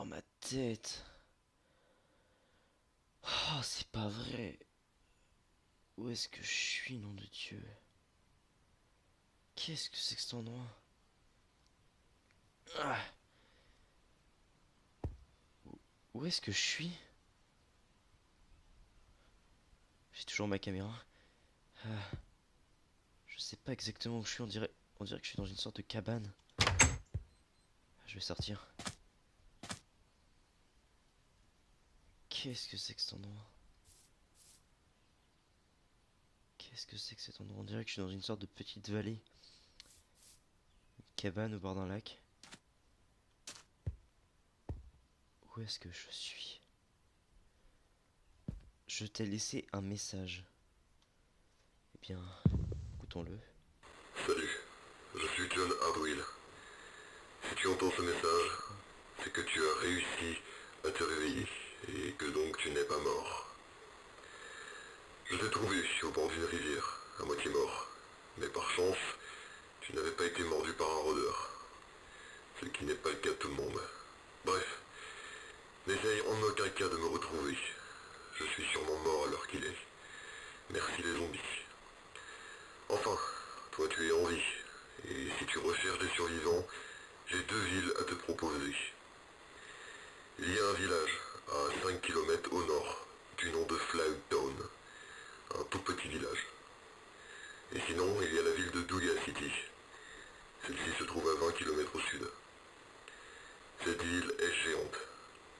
Oh, ma tête. Oh, c'est pas vrai. Où est-ce que je suis, nom de Dieu? Qu'est-ce que c'est que cet endroit? Ah, où est-ce que je suis? J'ai toujours ma caméra. Ah, je sais pas exactement où je suis, on dirait que je suis dans une sorte de cabane. Je vais sortir. Qu'est-ce que c'est que cet endroit? Qu'est-ce que c'est que cet endroit? On dirait que je suis dans une sorte de petite vallée. Une cabane au bord d'un lac. Où est-ce que je suis? Je t'ai laissé un message. Eh bien, écoutons-le. Salut, je suis John Hardwill. Si tu entends ce message, c'est que tu as réussi à te réveiller et que donc tu n'es pas mort. Je t'ai trouvé au bord d'une rivière, à moitié mort. Mais par chance, tu n'avais pas été mordu par un rôdeur. Ce qui n'est pas le cas de tout le monde. Bref, n'essaye en aucun cas de me retrouver. Je suis sûrement mort à l'heure qu'il est. Merci les zombies. Enfin, toi tu es en vie. Et si tu recherches des survivants, j'ai deux villes à te proposer. Il y a un village à 5 kilomètres au nord, du nom de Flagtown, un tout petit village. Et sinon, il y a la ville de Douga City. Celle-ci se trouve à 20 kilomètres au sud. Cette ville est géante.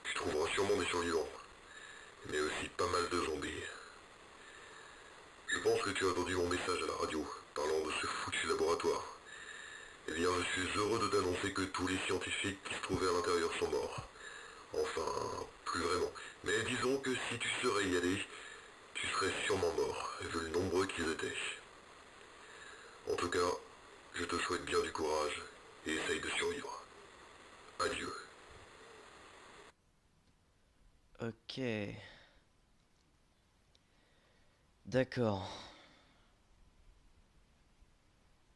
Tu trouveras sûrement des survivants, mais aussi pas mal de zombies. Je pense que tu as entendu mon message à la radio, parlant de ce foutu laboratoire. Eh bien, je suis heureux de t'annoncer que tous les scientifiques qui se trouvaient à l'intérieur sont morts. Enfin, plus vraiment. Mais disons que si tu serais y allé, tu serais sûrement mort, vu le nombreux qu'ils étaient. En tout cas, je te souhaite bien du courage et essaye de survivre. Adieu. Ok. D'accord.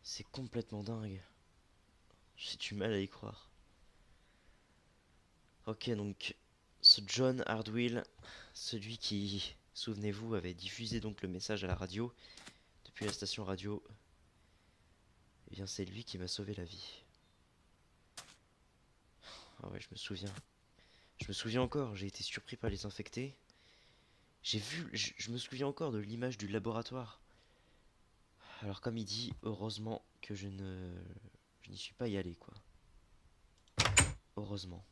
C'est complètement dingue. J'ai du mal à y croire. Ok, donc ce John Hardwill, celui qui, souvenez-vous, avait diffusé donc le message à la radio, depuis la station radio, eh bien c'est lui qui m'a sauvé la vie. Ah ouais, je me souviens. Je me souviens encore, j'ai été surpris par les infectés. Je me souviens encore de l'image du laboratoire. Alors comme il dit, heureusement que je n'y suis pas y allé, quoi. Heureusement.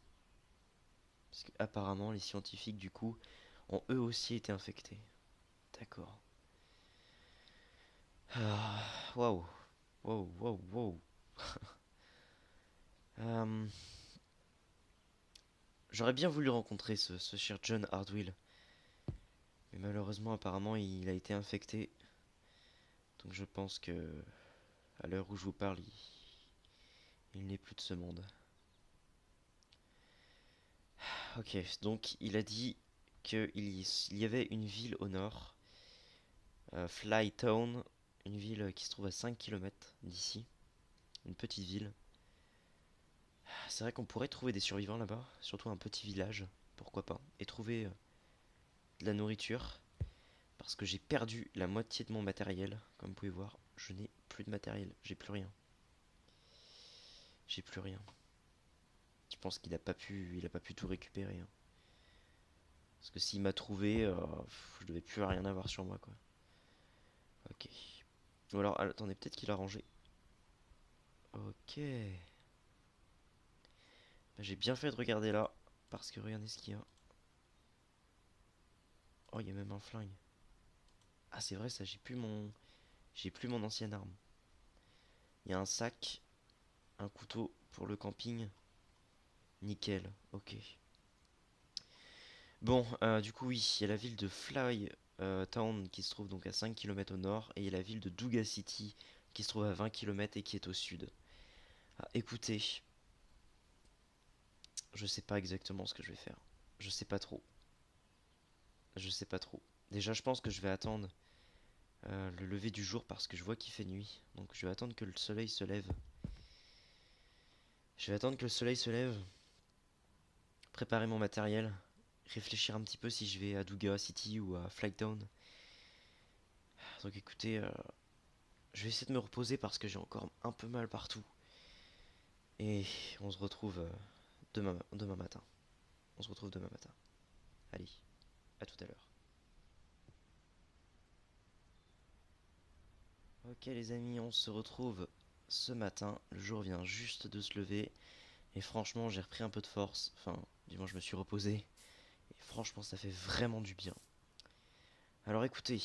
Parce que apparemment les scientifiques du coup ont eux aussi été infectés. D'accord. Ah, waouh. Waouh, waouh, waouh. Euh, J'aurais bien voulu rencontrer ce cher John Hardwill. Mais malheureusement, apparemment, il a été infecté. Donc je pense que, à l'heure où je vous parle, il n'est plus de ce monde. Ok, donc il a dit qu'il y avait une ville au nord, Flytown, une ville qui se trouve à 5 kilomètres d'ici, une petite ville. C'est vrai qu'on pourrait trouver des survivants là-bas, surtout un petit village, pourquoi pas, et trouver de la nourriture, parce que j'ai perdu la moitié de mon matériel, comme vous pouvez voir, je n'ai plus de matériel, j'ai plus rien. J'ai plus rien. Je pense il a pas pu tout récupérer, hein. Parce que s'il m'a trouvé, je devais plus rien avoir sur moi, quoi. Ok. Ou alors, attendez, peut-être qu'il a rangé. Ok. Bah, j'ai bien fait de regarder là, parce que regardez ce qu'il y a. Oh, il y a même un flingue. Ah, c'est vrai, ça, j'ai plus mon ancienne arme. Il y a un sac, un couteau pour le camping. Nickel, ok. Bon, du coup, oui, il y a la ville de Fly Town qui se trouve donc à 5 kilomètres au nord, et il y a la ville de Douga City qui se trouve à 20 kilomètres et qui est au sud. Ah, écoutez, je sais pas exactement ce que je vais faire. Je sais pas trop. Je sais pas trop. Déjà, je pense que je vais attendre le lever du jour parce que je vois qu'il fait nuit. Donc, je vais attendre que le soleil se lève. Je vais attendre que le soleil se lève préparer mon matériel, réfléchir un petit peu si je vais à Douga City ou à Flighttown. Donc écoutez, je vais essayer de me reposer parce que j'ai encore un peu mal partout. Et on se retrouve demain matin. On se retrouve demain matin. Allez, à tout à l'heure. Ok les amis, on se retrouve ce matin. Le jour vient juste de se lever. Et franchement, j'ai repris un peu de force. Enfin, du moins, je me suis reposé. Et franchement, ça fait vraiment du bien. Alors écoutez,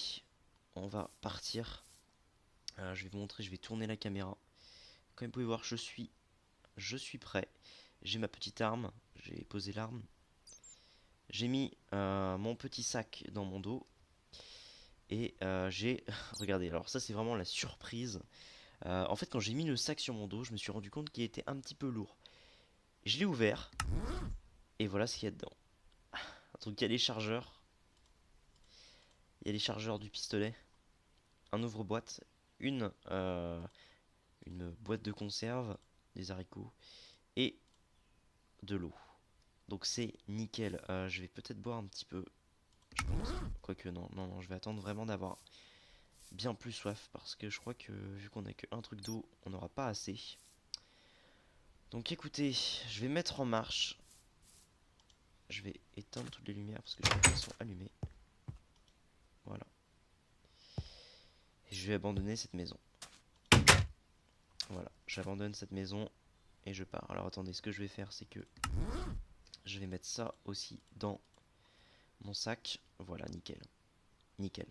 on va partir. Je vais vous montrer, je vais tourner la caméra. Comme vous pouvez voir, je suis prêt. J'ai ma petite arme. J'ai posé l'arme. J'ai mis mon petit sac dans mon dos. Et j'ai... Regardez, alors ça c'est vraiment la surprise. En fait, quand j'ai mis le sac sur mon dos, je me suis rendu compte qu'il était un petit peu lourd. Je l'ai ouvert. Et voilà ce qu'il y a dedans. Donc il y a les chargeurs. Il y a les chargeurs du pistolet. Un ouvre-boîte. Une boîte de conserve. Des haricots. Et de l'eau. Donc c'est nickel. Je vais peut-être boire un petit peu. Je pense. Quoique non, non, non, je vais attendre vraiment d'avoir bien plus soif. Parce que je crois que vu qu'on a qu'un truc d'eau, on n'aura pas assez. Donc écoutez, je vais mettre en marche. Je vais éteindre toutes les lumières parce que je crois qu'elles sont allumées. Voilà. Et je vais abandonner cette maison. Voilà, j'abandonne cette maison et je pars. Alors attendez, ce que je vais faire, c'est que je vais mettre ça aussi dans mon sac. Voilà, nickel. Nickel.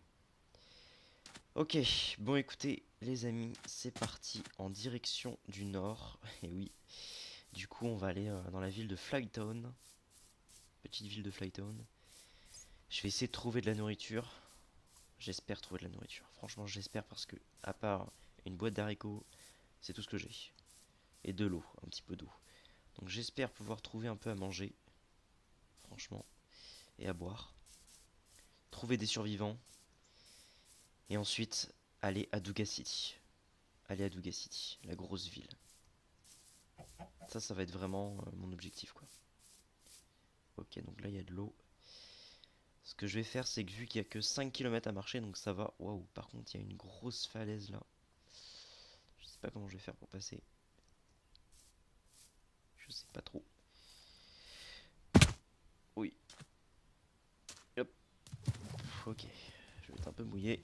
Ok, bon écoutez, les amis, c'est parti en direction du nord. Et oui, du coup, on va aller dans la ville de Flighttown. Petite ville de Flighttown. Je vais essayer de trouver de la nourriture. J'espère trouver de la nourriture. Franchement, j'espère parce que, à part une boîte d'haricots, c'est tout ce que j'ai. Et de l'eau, un petit peu d'eau. Donc j'espère pouvoir trouver un peu à manger. Franchement. Et à boire. Trouver des survivants. Et ensuite, aller à Douga City. Aller à Douga City, la grosse ville. Ça va être vraiment mon objectif, quoi. Ok, donc là, il y a de l'eau. Ce que je vais faire, c'est que vu qu'il n'y a que 5 km à marcher, donc ça va. Waouh, par contre, il y a une grosse falaise là. Je sais pas comment je vais faire pour passer. Je sais pas trop. Oui. Hop. Ok. Je vais être un peu mouillé.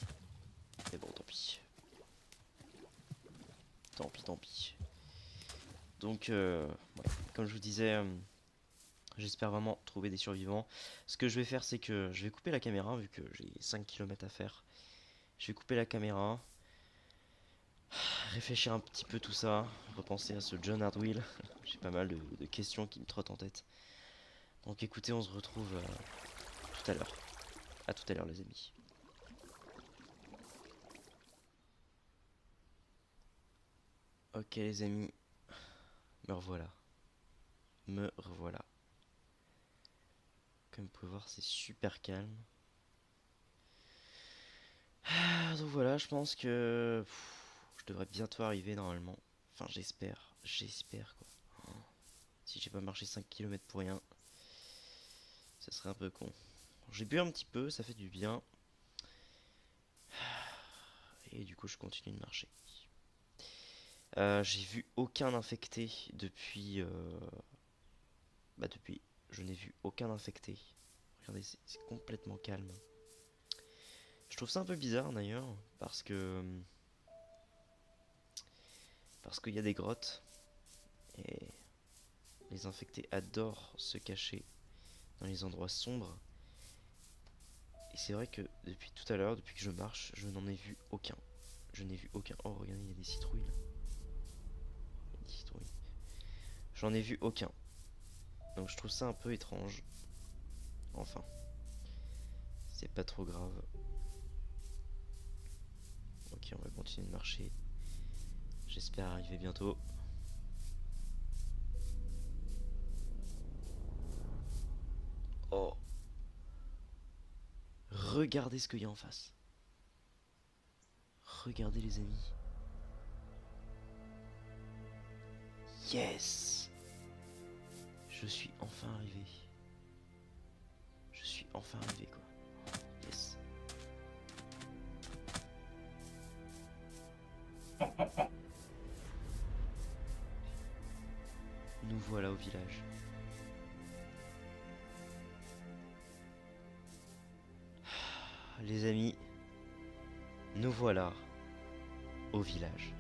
Mais bon, tant pis. Tant pis, tant pis. Donc, ouais, comme je vous disais, j'espère vraiment trouver des survivants. Ce que je vais faire, c'est que je vais couper la caméra, vu que j'ai 5 km à faire. Je vais couper la caméra, réfléchir un petit peu tout ça, repenser à ce John Hardwill. J'ai pas mal de questions qui me trottent en tête. Donc écoutez, on se retrouve tout à l'heure. À tout à l'heure les amis. Ok les amis, me revoilà. Me revoilà. Comme vous pouvez voir, c'est super calme. Donc voilà, je pense que je devrais bientôt arriver normalement. Enfin, j'espère. J'espère quoi. Si j'ai pas marché 5 km pour rien, ça serait un peu con. J'ai bu un petit peu, ça fait du bien. Et du coup, je continue de marcher. J'ai vu aucun infecté depuis. Depuis. Je n'ai vu aucun infecté. Regardez, c'est complètement calme. Je trouve ça un peu bizarre d'ailleurs, parce que. Parce qu'il y a des grottes. Et les infectés adorent se cacher dans les endroits sombres. Et c'est vrai que depuis tout à l'heure, depuis que je marche, je n'en ai vu aucun. Je n'ai vu aucun. Oh, regardez, il y a des citrouilles là. Il y a des citrouilles. J'en ai vu aucun. Donc je trouve ça un peu étrange. Enfin, c'est pas trop grave. Ok, on va continuer de marcher. J'espère arriver bientôt. Oh, regardez ce qu'il y a en face. Regardez les amis. Yes! Je suis enfin arrivé. enfin arrivé quoi. Yes. Nous voilà au village. Les amis, nous voilà au village.